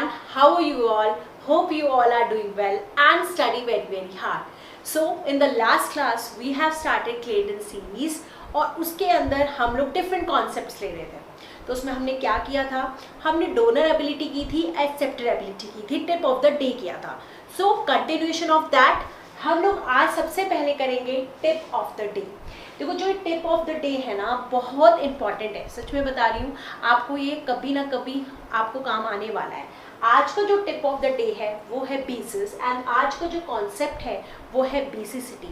everyone, how are you all? Hope you all are doing well and study very hard. So in the last class we have started Claydon series और उसके अंदर हम लोग different concepts ले रहे थे. तो उसमें हमने क्या किया था, हमने डोनर एबिलिटी की थी, एक्सेप्टर एबिलिटी की थी, टिप ऑफ द डे किया था. सो कंटिन्यूएशन ऑफ दैट हम लोग आज सबसे पहले करेंगे टिप ऑफ द डे. देखो जो टिप ऑफ द डे है ना बहुत इंपॉर्टेंट है, सच में बता रही हूँ आपको, ये कभी ना कभी आपको काम आने वाला है. आज का जो टिप ऑफ द डे है वो है बेसिस एंड आज का जो कॉन्सेप्ट है वो है बेसिसिटी.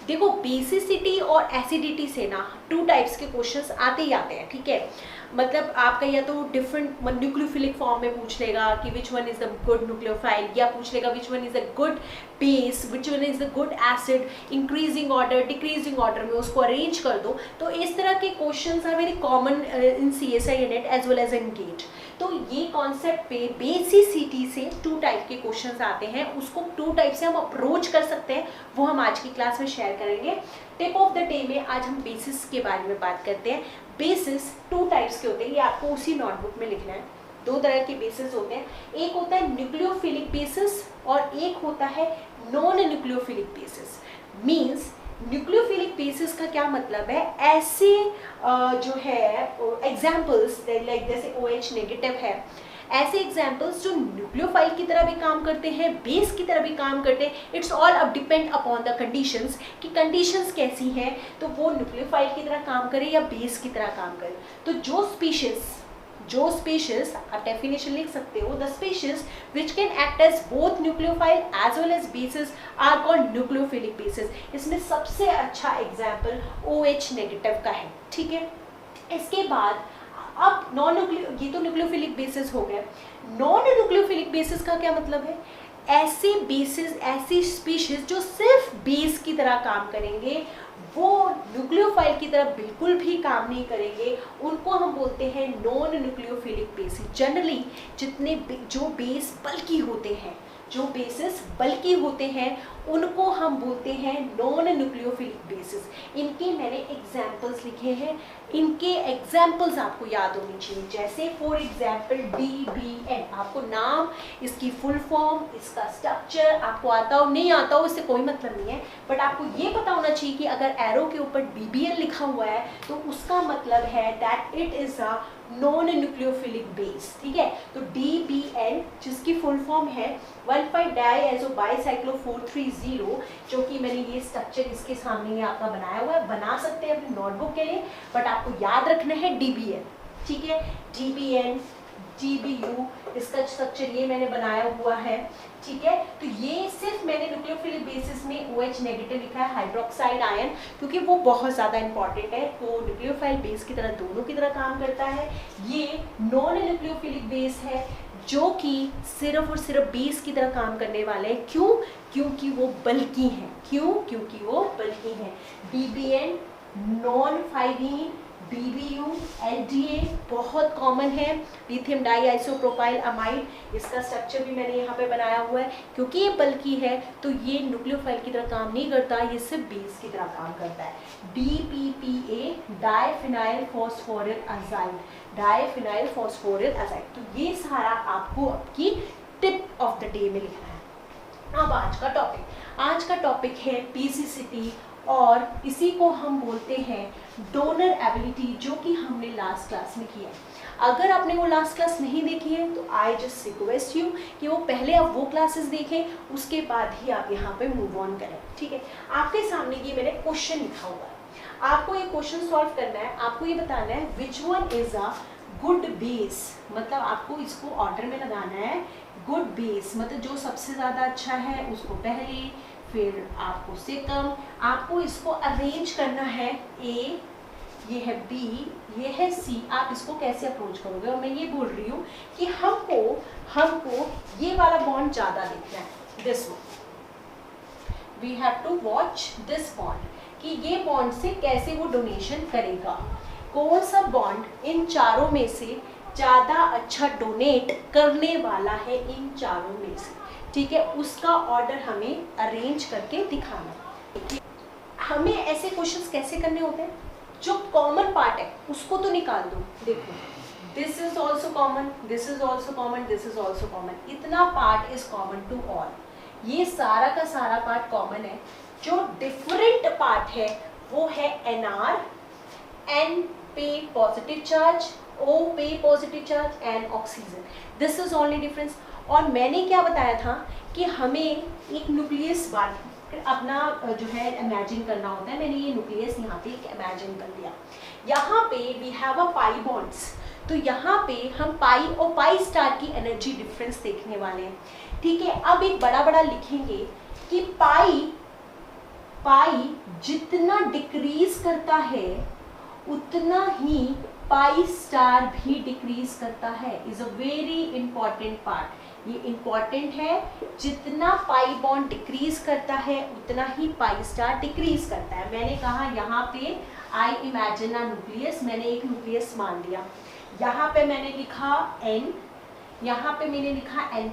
देखो बेसिसिटी और एसिडिटी से ना 2 टाइप्स के क्वेश्चंस आते ही आते हैं, ठीक है. मतलब आपका या तो डिफरेंट न्यूक्लियोफिलिक फॉर्म में पूछ लेगा कि which one is the good nucleophile, या पूछ लेगा which one is the good base, which one is the good acid, increasing order decreasing order में उसको अरेंज कर दो. तो इस तरह के questions are very common in CSI unit as well as in GATE. तो ये कॉन्सेप्ट पे बेसिसिटी से 2 टाइप के क्वेश्चंस आते हैं, उसको 2 टाइप से हम अप्रोच कर सकते हैं, वो हम आज की क्लास में शेयर करेंगे. टिप ऑफ द डे में आज हम बेसिस के बारे में बात करते हैं. बेसिस 2 टाइप्स के होते हैं, ये आपको उसी नोटबुक में लिखना है. 2 तरह के बेसिस होते हैं, एक होता है न्यूक्लियोफिलिक बेसिस और एक होता है non nucleophilic basis. Means nucleophilic basis का क्या मतलब है, ऐसे जो है एग्जाम्पल्स लाइक जैसे OH नेगेटिव है, ऐसे एग्जाम्पल्स जो न्यूक्लियोफाइल की तरह भी काम करते हैं, बेस की तरह भी काम करते हैं. इट्स ऑल अब डिपेंड अपॉन द कंडीशंस कि कंडीशंस कैसी हैं, तो वो न्यूक्लियोफाइल की तरह काम करे या बेस की तरह काम करे. तो जो स्पीशीज आप डेफिनेशन लिख सकते हो, the species which can act as both nucleophile as well as bases are called nucleophilic bases. इसमें सबसे अच्छा एग्जाम्पल OH नेगेटिव का है, ठीक है. इसके बाद अब नॉन न्यूक्लियो, ये तो न्यूक्लियोफिलिक बेसिस हो गए. नॉन न्यूक्लियोफिलिक बेसिस का क्या मतलब है, ऐसे बेसिस ऐसी स्पीशीज जो सिर्फ बेस की तरह काम करेंगे, वो न्यूक्लियोफाइल की तरह बिल्कुल भी काम नहीं करेंगे, उनको हम बोलते हैं नॉन न्यूक्लियोफिलिक बेसिस. जनरली जितने जो बेस बल्कि होते हैं, जो बेसिस बल्कि होते हैं, उनको हम बोलते हैं नॉन न्यूक्लियोफिलिक बेसिस. इनके मैंने एग्जाम्पल्स लिखे हैं, इनके एग्जाम्पल्स आपको याद होनी चाहिए. जैसे फॉर एग्जाम्पल DBN, आपको नाम, इसकी फुल फॉर्म, इसका स्ट्रक्चर आपको आता हो नहीं आता हो इससे कोई मतलब नहीं है, बट आपको ये पता होना चाहिए कि अगर एरो के ऊपर BBN लिखा हुआ है तो उसका मतलब है that it is a non nucleophilic base, ठीक है. तो DBN जिसकी फुल फॉर्म है 1,5-diazo bicyclo-430, जो कि मैंने ये स्ट्रक्चर इसके सामने आपका बनाया हुआ है, बना सकते हैं अपनी नोटबुक के लिए, बट आपको याद रखना है DBN, ठीक है. DBN GBU इसका स्ट्रक्चर ये मैंने बनाया हुआ है, ठीक है. तो ये सिर्फ मैंने न्यूक्लियोफिलिक बेसिस में OH नेगेटिव लिखा है, हाइड्रोक्साइड आयन, क्योंकि वो बहुत ज़्यादा इंपॉर्टेंट है. तो न्यूक्लियोफाइल बेस की तरह दोनों की तरह काम करता है. ये नॉन न्यूक्लियोफिलिक बेस है जो कि सिर्फ और सिर्फ बेस की तरह काम करने वाले हैं. क्यों? क्योंकि वो बल्कि हैं. क्यों? क्योंकि वो बल्कि हैं. BBN non 5-ene, BBU LDA बहुत कॉमन है, लिथियम डाइआइसोप्रोपाइल अमाइड, इसका स्ट्रक्चर भी मैंने यहाँ पे बनाया हुआ है. क्योंकि ये बल्कि है तो ये न्यूक्लियोफाइल की तरह काम नहीं करता, ये सिर्फ बेस की तरह काम करता है. DPPA diphenyl phosphoryl azide, diphenyl phosphoryl azide. तो ये सारा आपको आपकी टिप ऑफ द डे में लिखना है. अब आज का टॉपिक है बेसिसिटी, और इसी को हम बोलते हैं डोनर एबिलिटी, जो कि हमने लास्ट क्लास में किया. अगर आपने वो लास्ट क्लास नहीं देखी है तो आई जस्ट रिक्वेस्ट यू कि वो पहले आप वो क्लासेस देखें, उसके बाद ही आप यहाँ पे मूव ऑन करें, ठीक है. आपके सामने ये मैंने क्वेश्चन लिखा हुआ है, आपको ये क्वेश्चन सॉल्व करना है. आपको ये बताना है विच one is a good base, मतलब आपको इसको ऑर्डर में लगाना है. गुड बेस मतलब जो सबसे ज़्यादा अच्छा है उसको पहले, फिर आपको से कम, आपको इसको अरेंज करना है. A, ये है B, ये है C. आप इसको कैसे अप्रोच करोगे, और मैं ये बोल रही हूँ कि हमको ये वाला बॉन्ड ज़्यादा देखना है, this one. We have to watch this bond कि ये बॉन्ड से कैसे वो डोनेशन करेगा. कौन सा बॉन्ड इन चारों में से ज़्यादा अच्छा डोनेट करने वाला है, इन चारों में से, ठीक है. उसका ऑर्डर हमें अरेंज करके दिखाना. हमें ऐसे क्वेश्चंस कैसे करने होते हैं, जो कॉमन पार्ट है उसको तो निकाल दो. देखो this is also common, this is also common, this is also common, इतना part is common to all, ये सारा का सारा पार्ट कॉमन है। जो डिफरेंट पार्ट है वो है NR, N पे पॉजिटिव चार्ज, O पे positive charge and oxygen, this is only difference. और मैंने क्या बताया था कि हमें एक न्यूक्लियस अपना जो है इमेजिन करना होता है, मैंने ये न्यूक्लियस यहाँ पे एक इमेजिन कर लिया। यहाँ पे we have a pi bonds, तो यहाँ पे हम पाई और पाई स्टार की एनर्जी डिफरेंस देखने वाले हैं, ठीक है। अब एक बड़ा बड़ा लिखेंगे कि पाई जितना डिक्रीज करता है उतना ही पाई स्टार भी डिक्रीज करता है, is a very important part, ये इंपॉर्टेंट है। जितना पाई बॉन्ड डिक्रीज करता है उतना ही पाई स्टार डिक्रीज करता है। मैंने कहा यहाँ पे आई इमेजिन अ न्यूक्लियस, मैंने एक न्यूक्लियस मान लिया, यहाँ पे मैंने लिखा N, यहाँ पे मैंने लिखा N+,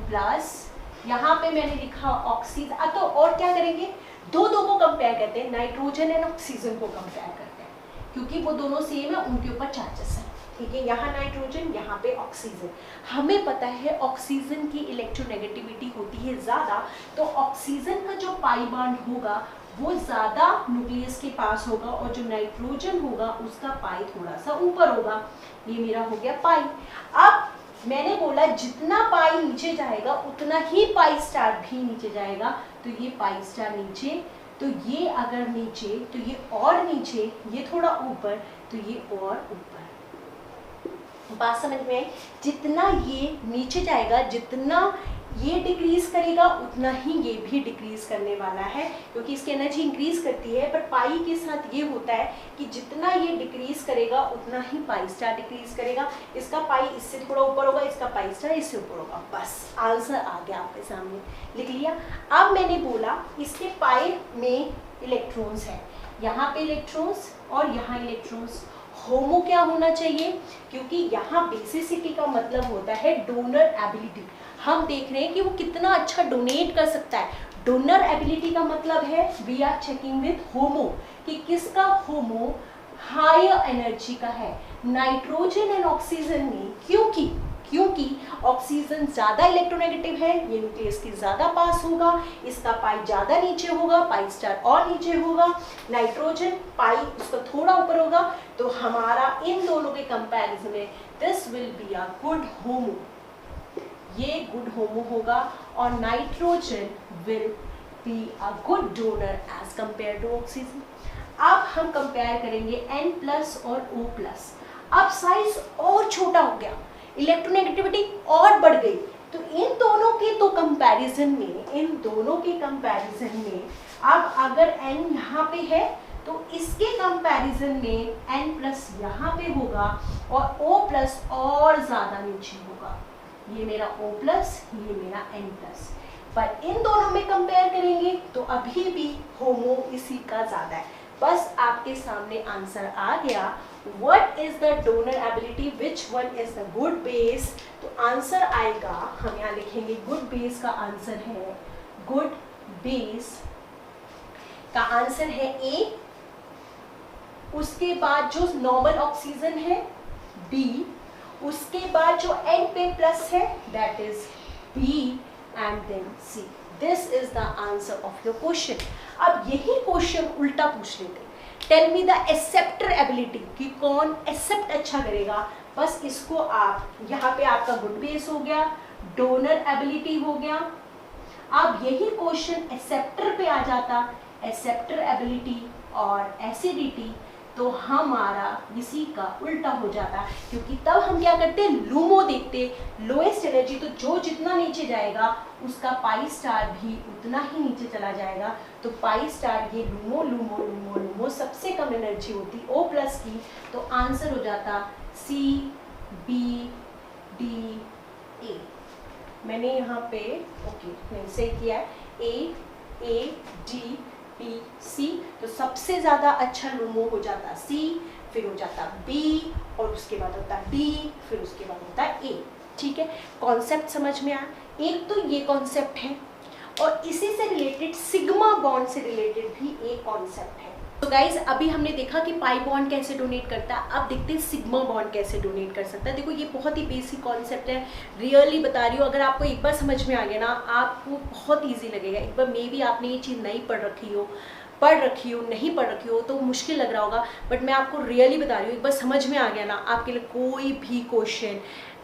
यहाँ पे मैंने लिखा ऑक्सीजन। तो और क्या करेंगे, दो को कंपेयर करते हैं, नाइट्रोजन एंड ऑक्सीजन को कंपेयर करते हैं, क्योंकि वो दोनों सेम है, उनके ऊपर चार्जेस हैं, ठीक है। यहाँ नाइट्रोजन, यहाँ पे ऑक्सीजन। हमें पता है ऑक्सीजन की इलेक्ट्रोनेगेटिविटी होती है ज़्यादा, तो ऑक्सीजन का जो पाई बॉन्ड होगा वो ज़्यादा न्यूक्लियस के पास होगा, और जो नाइट्रोजन होगा उसका पाई थोड़ा सा ऊपर होगा। ये मेरा हो गया पाई। अब मैंने बोला जितना पाई नीचे जाएगा उतना ही पाई स्टार भी नीचे जाएगा, तो ये पाई स्टार नीचे, तो ये अगर नीचे तो ये और नीचे, ये थोड़ा ऊपर तो ये और ऊपर। बात समझ में आई? जितना ये नीचे जाएगा, जितना ये डिक्रीज करेगा उतना ही ये भी डिक्रीज करने वाला है, क्योंकि इसकी एनर्जी इंक्रीज करती है। पर पाई के साथ ये होता है कि जितना ये डिक्रीज करेगा उतना ही पाई स्टार डिक्रीज करेगा। इसका पाई इससे थोड़ा ऊपर होगा, इसका पाई स्टार इससे ऊपर होगा। बस आंसर आ गया आपके सामने, लिख लिया। अब मैंने बोला इसके पाई में इलेक्ट्रॉन्स है, यहाँ पे इलेक्ट्रॉन्स और यहाँ इलेक्ट्रॉन्स। होमो क्या होना चाहिए, क्योंकि यहाँ बेसिसिटी का मतलब होता है डोनर एबिलिटी। हम देख रहे हैं कि वो कितना अच्छा डोनेट कर सकता है। डोनर एबिलिटी का मतलब है वी आर चेकिंग विद होमो, कि किसका होमो हायर एनर्जी का है, नाइट्रोजन एंड ऑक्सीजन में। क्योंकि ऑक्सीजन ज़्यादा इलेक्ट्रोनेगेटिव है, ये न्यूक्लियस के ज़्यादा पास होगा, इसका पाई ज़्यादा नीचे होगा, पाई स्टार और नीचे होगा। नाइट्रोजन पाई उसका थोड़ा ऊपर होगा, तो हमारा इन दोनों के कंपैरिजन में this will be a good HOMO, ये गुड होमो होगा। और nitrogen will be a good donor as compare to oxygen. अब हम कंपेयर करेंगे N+ और O+। अब साइज और छोटा हो गया, इलेक्ट्रोनेगेटिविटी और बढ़ गई, तो इन दोनों के कंपैरिजन में अब अगर N यहाँ पे है तो इसके कंपैरिजन में N+ यहाँ पे होगा और O+ और ज़्यादा नीचे होगा। ये मेरा O+, ये मेरा N+। पर इन दोनों में कंपेयर करेंगे तो अभी भी होमो इसी का ज़्यादा है। बस आपके सामने आंसर आ गया। What is the donor ability? Which one is the good base? तो आंसर आएगा, हम यहाँ लिखेंगे गुड बेस का आंसर है, गुड बेस का आंसर है A। उसके बाद जो नॉर्मल ऑक्सीजन है B, उसके बाद जो N पे प्लस है that is B and then C। This is the answer of your question. अब यही क्वेश्चन उल्टा पूछ लेते, tell me the acceptor ability, कि कौन एक्सेप्ट अच्छा करेगा। बस इसको आप, यहाँ पे आपका गुड बेस हो गया, डोनर एबिलिटी हो गया। अब यही क्वेश्चन एक्सेप्टर पे आ जाता, एक्सेप्टर एबिलिटी और एसिडिटी, तो हमारा इसी का उल्टा हो जाता, क्योंकि तब हम क्या करते, लूमो देखते, लोएस्ट एनर्जी, तो जो जितना नीचे जाएगा उसका पाई स्टार भी उतना ही नीचे चला जाएगा। तो पाई स्टार ये लूमो लूमो लूमो लूमो सबसे कम एनर्जी होती O+ की, तो आंसर हो जाता C, B, D, A। मैंने यहाँ पे मैंने सही किया है, A, D, B, C। तो सबसे ज़्यादा अच्छा लूमो हो जाता C, फिर हो जाता B, और उसके बाद होता D, फिर उसके बाद होता A। ठीक है, कॉन्सेप्ट समझ में आया। एक तो ये कॉन्सेप्ट है, और इसी से रिलेटेड सिग्मा बॉन्ड से रिलेटेड भी एक कॉन्सेप्ट है। तो गाइज अभी हमने देखा कि पाई बॉन्ड कैसे डोनेट करता है, अब देखते हैं सिग्मा बॉन्ड कैसे डोनेट कर सकता है। देखो ये बहुत ही बेसिक कॉन्सेप्ट है, रियली बता रही हूँ। अगर आपको एक बार समझ में आ गया ना, आपको बहुत ईजी लगेगा। एक बार मे बी आपने ये चीज़ नहीं पढ़ रखी हो, नहीं पढ़ रखी हो तो मुश्किल लग रहा होगा, बट मैं आपको रियली बता रही हूँ, एक बार समझ में आ गया ना, आपके लिए कोई भी क्वेश्चन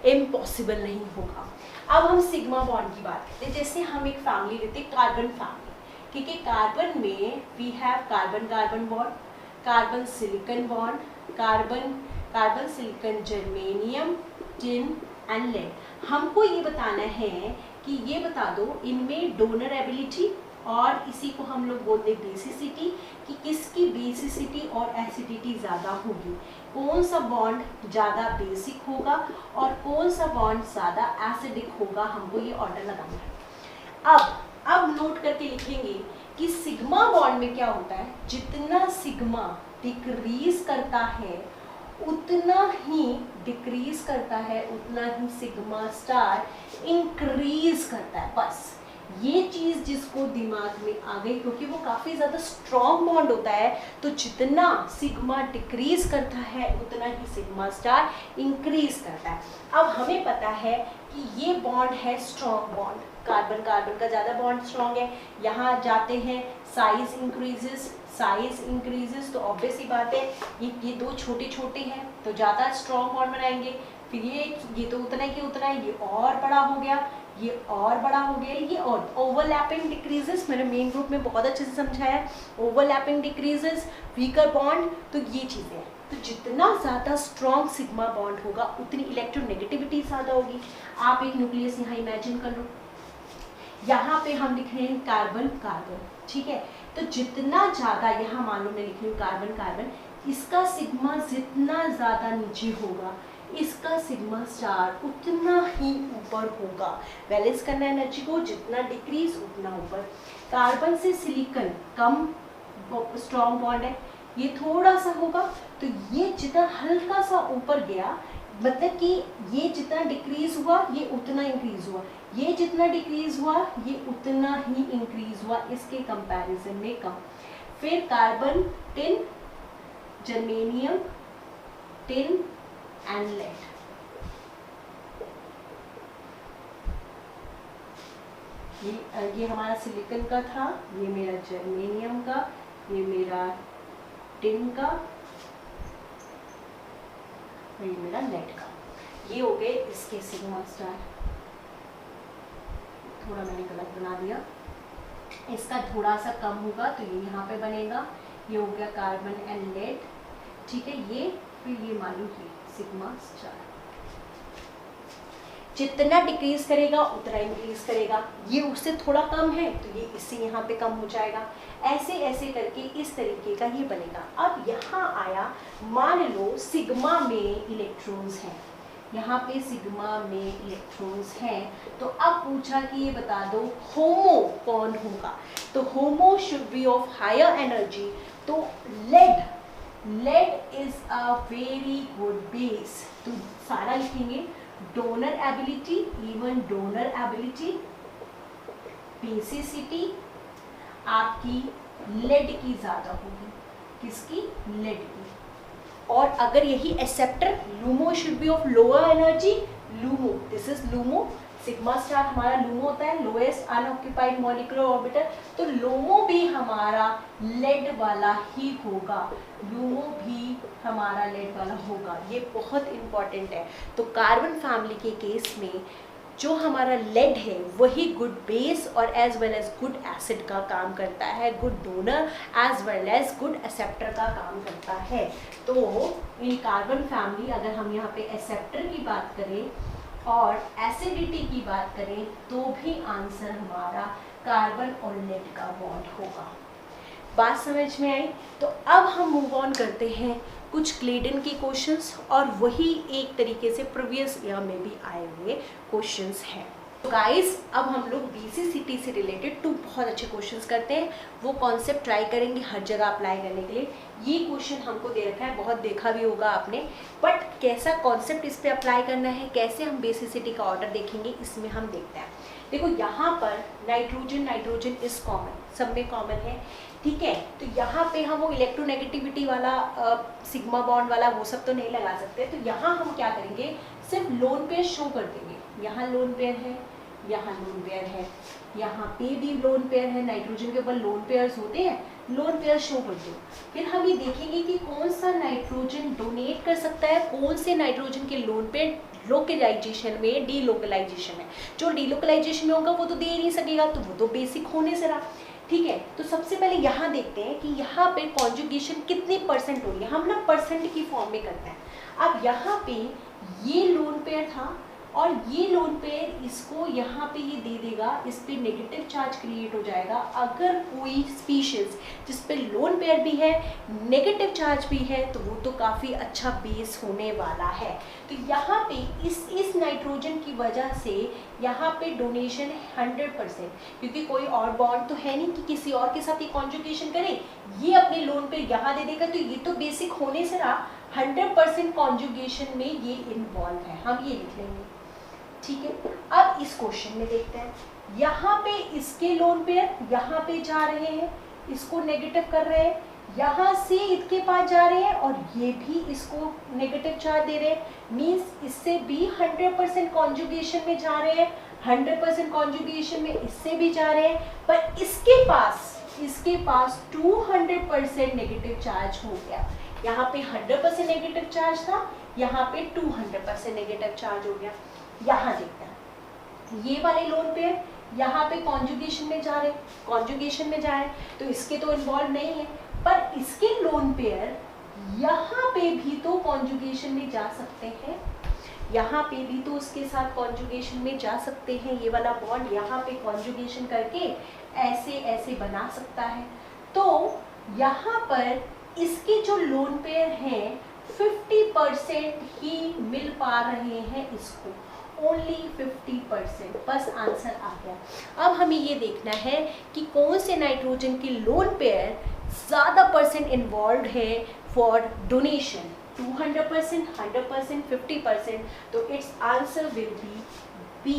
इम्पॉसिबल नहीं होगा। अब हम सिग्मा बॉन्ड की बात करते हैं। जैसे हम एक फैमिली लेते हैं, कार्बन फैमिली, ठीक है। कार्बन में we have carbon carbon bond, carbon silicon bond, carbon silicon germanium, tin and lead. हमको ये बताना है कि ये बता दो इनमें डोनर एबिलिटी और इसी को हम लोग बोलते हैं बेसिसिटी, कि किसकी बेसिसिटी और एसिडिटी ज़्यादा होगी, कौन सा बॉन्ड ज़्यादा बेसिक होगा और कौन सा बॉन्ड ज़्यादा एसिडिक होगा, हमको ये ऑर्डर लगाना है। अब नोट करके लिखेंगे कि सिग्मा बॉन्ड में क्या होता है, जितना सिग्मा डिक्रीज करता है उतना ही सिग्मा स्टार इंक्रीज करता है। बस ये चीज़ जिसको दिमाग में आ गई, क्योंकि वो काफ़ी ज़्यादा स्ट्रॉन्ग बॉन्ड होता है, तो जितना सिग्मा डिक्रीज करता है उतना ही सिग्मा स्टार इंक्रीज करता है। अब हमें पता है कि ये बॉन्ड है स्ट्रॉन्ग बॉन्ड, कार्बन कार्बन का ज़्यादा बॉन्ड स्ट्रॉन्ग है। यहाँ जाते हैं साइज इंक्रीजेस, तो ऑब्वियस ही बात है ये दो छोटे छोटे हैं तो ज़्यादा स्ट्रॉन्ग बॉन्ड बनाएंगे। फिर ये तो उतना ही उतना है, ये और बड़ा हो गया, ये और बड़ा हो गया, ये और ओवरलैपिंग डिक्रीजेस, मैंने मेन ग्रुप में बहुत अच्छे से समझाया, ओवरलैपिंग डिक्रीजेस, वीकर बॉन्ड, तो ये चीज़ें हैं। तो जितना ज़्यादा स्ट्रॉन्ग सिग्मा बॉन्ड होगा उतनी इलेक्ट्रोनेगेटिविटी ज़्यादा होगी। आप एक न्यूक्लियस यहाँ इमेजिन कर लो, यहाँ पे हम लिख रहे हैं कार्बन कार्बन, ठीक है। तो जितना ज़्यादा, यहाँ मान लो मैं लिख रही हूँ कार्बन कार्बन, इसका सिग्मा जितना ज़्यादा नीचे होगा इसका सिग्मा स्टार उतना ही ऊपर होगा। बैलेंस करना एनर्जी को, जितना डिक्रीज उतना ऊपर। कार्बन से सिलिकॉन कम स्ट्रॉन्ग बॉन्ड है, ये थोड़ा सा होगा, तो ये जितना हल्का सा ऊपर गया, मतलब कि ये जितना डिक्रीज हुआ ये उतना इंक्रीज हुआ, ये जितना डिक्रीज हुआ ये उतना ही इंक्रीज हुआ, इसके कंपैरिजन में कम। फिर carbon, tin, germanium, tin and lead. ये हमारा सिलिकॉन का था, ये मेरा जर्मेनियम का, ये मेरा टिन का, ये मेरा लेड का। ये हो गए इसके सिग्मा स्टार। थोड़ा मैंने गलत बना दिया, इसका थोड़ा सा कम होगा तो ये यहाँ पे बनेगा, ये हो गया कार्बन एंड लेड, ठीक है। ये फिर ये मालूम है सिग्मा स्टार, जितना डिक्रीज करेगा उतना इंक्रीज करेगा, ये उससे थोड़ा कम है तो ये इससे यहाँ पे कम हो जाएगा, ऐसे ऐसे करके इस तरीके का ये बनेगा। अब यहाँ आया, मान लो सिग्मा में इलेक्ट्रॉन्स हैं, यहाँ पे सिग्मा में इलेक्ट्रॉन्स हैं, तो अब पूछा कि ये बता दो होमो कौन होगा, तो HOMO should be of higher energy, तो lead is a very good base, तो सारा लिखेंगे donor ability, even donor ability, basicity आपकी लेड की ज्यादा होगी, किसकी, लेड की। और अगर यही acceptor LUMO should be of lower energy, LUMO, this is LUMO, sigma star हमारा लूमो होता है, लोएस्ट अनऑक्यूपाइड मॉलिक्यूलर ऑर्बिटल, तो लूमो भी हमारा लेड वाला ही होगा, लूमो भी हमारा लेड वाला होगा, ये बहुत इंपॉर्टेंट है। तो कार्बन फैमिली के केस में जो हमारा लेड है वही गुड बेस और as well as good acid का काम करता है, good donor as well as good acceptor का काम करता है। तो इन कार्बन फैमिली अगर हम यहाँ पे एक्सेप्टर की बात करें और एसिडिटी की बात करें तो भी आंसर हमारा कार्बन और लेड का बॉन्ड होगा। बात समझ में आई? तो अब हम मूव ऑन करते हैं कुछ क्लेडन के क्वेश्चंस, और वही एक तरीके से प्रीवियस ईयर में भी आए हुए क्वेश्चंस हैं। तो गाइस अब हम लोग बेसिसिटी से रिलेटेड 2 बहुत अच्छे क्वेश्चंस करते हैं, वो कॉन्सेप्ट ट्राई करेंगे हर जगह अप्लाई करने के लिए। ये क्वेश्चन हमको दे रखा है, बहुत देखा भी होगा आपने, बट कैसा कॉन्सेप्ट इस पे अप्लाई करना है, कैसे हम बेसिसिटी का ऑर्डर देखेंगे, इसमें हम देखते हैं। देखो यहाँ पर नाइट्रोजन इज कॉमन, सब में कॉमन है, ठीक है। तो यहाँ पे हम वो इलेक्ट्रोनेगेटिविटी वाला सिग्मा बॉन्ड वाला वो सब तो नहीं लगा सकते, तो यहाँ हम क्या करेंगे, सिर्फ लोन पेयर शो कर देंगे। यहाँ लोन पेयर है, यहाँ लोन पेयर है, यहाँ पे भी लोन पेयर है, नाइट्रोजन के ऊपर लोन पेयर्स होते हैं, लोन पेयर शो कर दो। फिर हम ये देखेंगे कि कौन सा नाइट्रोजन डोनेट कर सकता है, कौन से नाइट्रोजन के लोन पेयर लोकलाइजेशन में, डीलोकलाइजेशन में। जो डीलोकलाइजेशन में होगा वो तो दे ही नहीं सकेगा, तो वो तो बेसिक होने से रहा। ठीक है, तो सबसे पहले यहाँ देखते हैं कि यहाँ पे कॉन्जुगेशन कितनी परसेंट हो रही है। हम ना परसेंट की फॉर्म में करते हैं। अब यहाँ पे ये लोन पेयर था और ये लोन पेयर इसको यहाँ पे ये दे देगा, इस पे नेगेटिव चार्ज क्रिएट हो जाएगा। अगर कोई स्पीशीज जिस पे लोन पेयर भी है, नेगेटिव चार्ज भी है, तो वो तो काफ़ी अच्छा बेस होने वाला है। तो यहाँ पे इस नाइट्रोजन की वजह से यहाँ पे डोनेशन है 100%, क्योंकि कोई और बॉन्ड तो है नहीं कि किसी और के साथ ये कॉन्जुगेशन करे, ये अपने लोन पेयर यहाँ दे देगा, तो ये तो बेसिक होने से रहा 100% कॉन्जुगेशन में ये इन्वॉल्व है। हम ये लिख लेंगे, ठीक है। अब इस क्वेश्चन में देखते हैं, यहाँ पे इसके लोन पेयर यहाँ पे जा रहे हैं, इसको नेगेटिव कर रहे हैं, यहाँ से इसके पास जा रहे हैं और ये भी इसको नेगेटिव चार्ज दे रहे हैं, मींस इससे भी 100% कॉन्जुगेशन में जा रहे हैं, 100% कॉन्जुगेशन में इससे भी जा रहे हैं, पर इसके पास 200% नेगेटिव चार्ज हो गया। यहाँ पे 100% नेगेटिव चार्ज था, यहाँ पे 200% नेगेटिव चार्ज हो गया। यहाँ देखते हैं, ये वाले लोन पेयर यहाँ पे कॉन्जुगेशन में जा रहे हैं, कॉन्जुगेशन में जा रहे हैं, तो इसके तो इन्वॉल्व नहीं है, पर इसके लोन पेयर यहाँ पे भी तो कॉन्जुगेशन में जा सकते हैं, यहाँ पे भी तो उसके साथ कॉन्जुगेशन में जा सकते हैं। ये वाला बॉन्ड यहाँ पे कॉन्जुगेशन करके ऐसे ऐसे बना सकता है। तो यहाँ पर इसके जो लोन पेयर हैं 50% ही मिल पा रहे हैं इसको, ओनली 50%, बस आंसर आ गया। अब हमें ये देखना है कि कौन से नाइट्रोजन के लोन पेयर ज़्यादा परसेंट इन्वॉल्व है फॉर डोनेशन, 200%, 100%, 50%, तो it's answer will be B,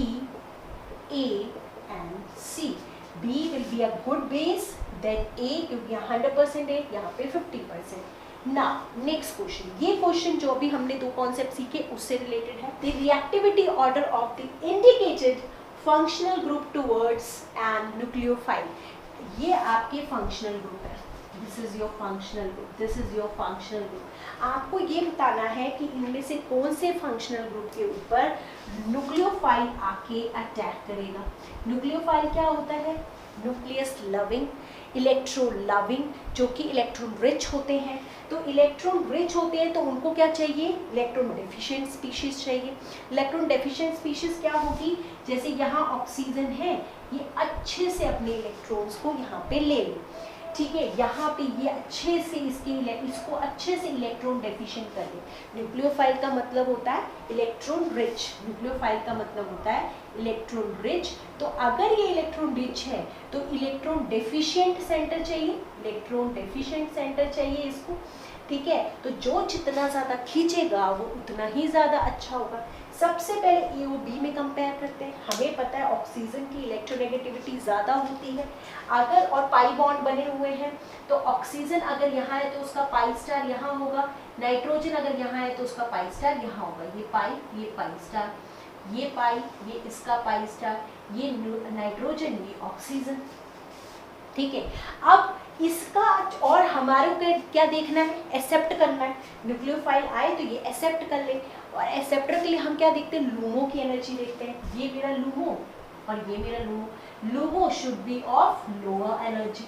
A and C. B will be a good base, then A क्योंकि यहाँ 100% है, यहाँ पे 50%। नाउ नेक्स्ट क्वेश्चन, ये क्वेश्चन जो अभी हमने दो कॉन्सेप्ट सीखे उससे रिलेटेड है। The reactivity order of the indicated functional group towards and nucleophile. ये आपके फंक्शनल ग्रुप है, this is your functional group, this is your functional group. आपको ये बताना है कि इनमें से कौन से फंक्शनल ग्रुप के ऊपर न्यूक्लियोफाइल आके अटैक करेगा। न्यूक्लियोफाइल क्या होता है, न्यूक्लियस लविंग, इलेक्ट्रो लविंग, जो कि इलेक्ट्रॉन रिच होते हैं। तो इलेक्ट्रॉन रिच होते हैं तो उनको क्या चाहिए, इलेक्ट्रॉन डेफिशिएंट स्पीशीज चाहिए। इलेक्ट्रॉन डेफिशिएंट स्पीशीज क्या होगी, जैसे यहाँ ऑक्सीजन है, ये अच्छे से अपने इलेक्ट्रॉन्स को यहाँ पे ले ले, ठीक है, यहाँ पे ये अच्छे से इसको अच्छे से इलेक्ट्रॉन डेफिशिएंट कर ले। न्यूक्लियोफाइल का मतलब होता है इलेक्ट्रॉन रिच, न्यूक्लियोफाइल का मतलब होता है इलेक्ट्रॉन रिच। तो अगर ये इलेक्ट्रॉन रिच है तो इलेक्ट्रॉन डेफिशिएंट सेंटर चाहिए, इलेक्ट्रॉन डेफिशिएंट सेंटर चाहिए इसको, ठीक है। तो जो जितना ज़्यादा खींचेगा वो उतना ही ज़्यादा अच्छा होगा। सबसे पहले ए और बी में कंपेयर करते हैं। हमें पता है ऑक्सीजन की इलेक्ट्रोनेगेटिविटी ज़्यादा होती है, अगर और पाई बॉन्ड बने हुए हैं तो ऑक्सीजन अगर यहाँ है तो उसका पाई स्टार यहाँ होगा, नाइट्रोजन अगर यहाँ है तो उसका पाई स्टार यहाँ होगा। ये पाई स्टार, ये पाई, ये इसका पाई स्टार, ये नाइट्रोजन, ये ऑक्सीजन, ठीक है। अब इसका और हमारे को क्या देखना है, एक्सेप्ट करना है। न्यूक्लियोफाइल आए तो ये एक्सेप्ट कर ले, और एक्सेप्टर के लिए हम क्या देखते हैं, लूमो की एनर्जी देखते हैं। ये मेरा लूमो और ये मेरा LUMO. LUMO should be of lower energy,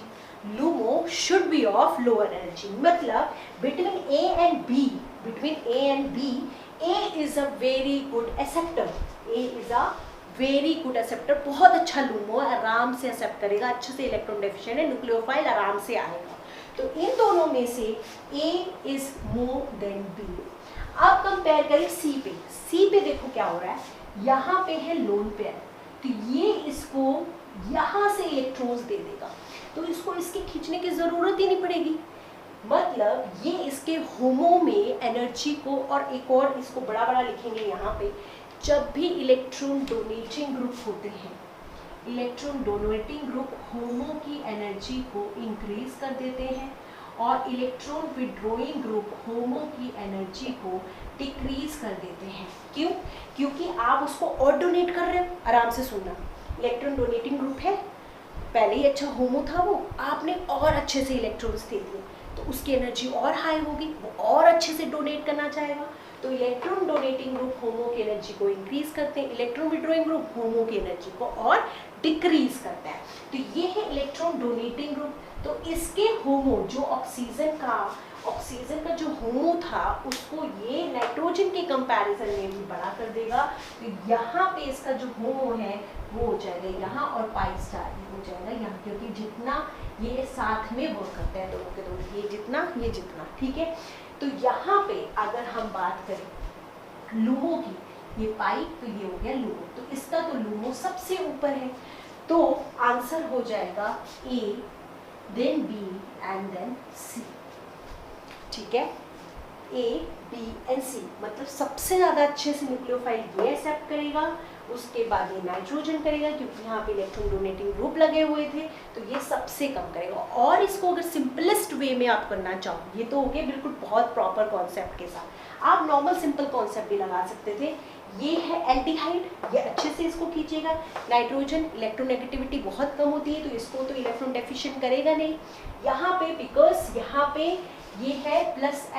LUMO should be of lower energy, मतलब between A and B, A is a very good acceptor, A is a very good acceptor, बहुत अच्छा लूमो, आराम से accept करेगा, अच्छे से electron deficient है, nucleophile आराम से आएगा। तो इन दोनों में से ए इज मोर देन बी। अब कंपेयर करें सी पे, सी पे देखो क्या हो रहा है, यहाँ पे है लोन पेयर, तो ये इसको यहाँ से इलेक्ट्रॉन्स दे देगा, तो इसको इसके खींचने की जरूरत ही नहीं पड़ेगी, मतलब ये इसके होमो में एनर्जी को, और एक और इसको बड़ा बड़ा लिखेंगे यहाँ पे, जब भी इलेक्ट्रॉन डोनेटिंग ग्रुप होते हैं, इलेक्ट्रॉन डोनेटिंग ग्रुप HOMO की एनर्जी को इंक्रीज कर देते हैं और इलेक्ट्रॉन विड्रॉइंग ग्रुप HOMO की एनर्जी को डिक्रीज कर देते हैं। क्यों? क्योंकि आप उसको और डोनेट कर रहे हो। आराम से सुनना, इलेक्ट्रॉन डोनेटिंग ग्रुप है, पहले ही अच्छा HOMO था वो, आपने और अच्छे से इलेक्ट्रॉन्स दे दिए तो उसकी एनर्जी और हाई होगी, वो और अच्छे से डोनेट करना चाहेगा। तो इलेक्ट्रॉन डोनेटिंग ग्रुप HOMO की एनर्जी को इंक्रीज करते हैं, इलेक्ट्रॉन विड्रॉइंग ग्रुप HOMO की एनर्जी को और डिक्रीज करता है। तो ये है इलेक्ट्रॉन डोनेटिंग ग्रुप। तो इसके HOMO जो ऑक्सीजन का जो HOMO था उसको ये नाइट्रोजन के कंपैरिजन में भी बड़ा कर देगा। तो यहाँ पे इसका जो HOMO है वो हो जाएगा यहाँ और पाई स्टार हो जाएगा यहाँ, क्योंकि जितना ये साथ में वर्क करते हैं दोनों के दोनों, ये जितना, ठीक है। तो यहाँ पे अगर हम बात करें लुमो की, ये पाई तो ये हो गया लुमो, तो इसका तो लुमो सबसे ऊपर है, तो आंसर हो जाएगा A, then B and then C, ठीक है। A, B एंड C मतलब सबसे ज़्यादा अच्छे से न्यूक्लियोफाइल ये एक्सेप्ट करेगा, उसके बाद ये नाइट्रोजन करेगा क्योंकि यहाँ पे इलेक्ट्रॉन डोनेटिंग ग्रुप लगे हुए थे, तो ये सबसे कम करेगा। और इसको अगर सिंपलेस्ट वे में आप करना चाहो, ये तो हो गया बिल्कुल बहुत प्रॉपर कॉन्सेप्ट के साथ, आप नॉर्मल सिंपल कॉन्सेप्ट भी लगा सकते थे। ये है एल्डिहाइड, ये अच्छे से इसको खींचेगा, नाइट्रोजन इलेक्ट्रोनेगेटिविटी बहुत कम होती है तो इसको तो इलेक्ट्रॉन डेफिशिएंट करेगा नहीं। यहाँ पे बिकॉज यहाँ पे ये है plus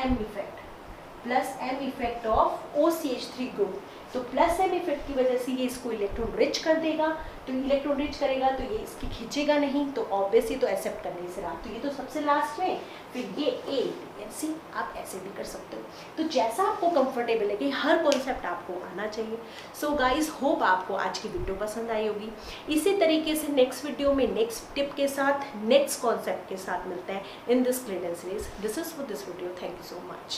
M effect of OCH3 group, तो प्लस एम इफेक्ट की वजह से ये इसको इलेक्ट्रॉन रिच कर देगा, तो इलेक्ट्रॉन रिच करेगा तो ये इसकी खींचेगा नहीं, तो ऑब्वियसली तो एक्सेप्ट करने से रहा, तो ये तो सबसे लास्ट में। फिर ये A, B एंड C आप ऐसे भी कर सकते हो, तो जैसा आपको कंफर्टेबल है कि हर कॉन्सेप्ट आपको आना चाहिए। सो गाइज होप आपको आज की वीडियो पसंद आई होगी। इसी तरीके से नेक्स्ट वीडियो में नेक्स्ट टिप के साथ नेक्स्ट कॉन्सेप्ट के साथ मिलते हैं in this Credence series. This is for this video, thank you so much.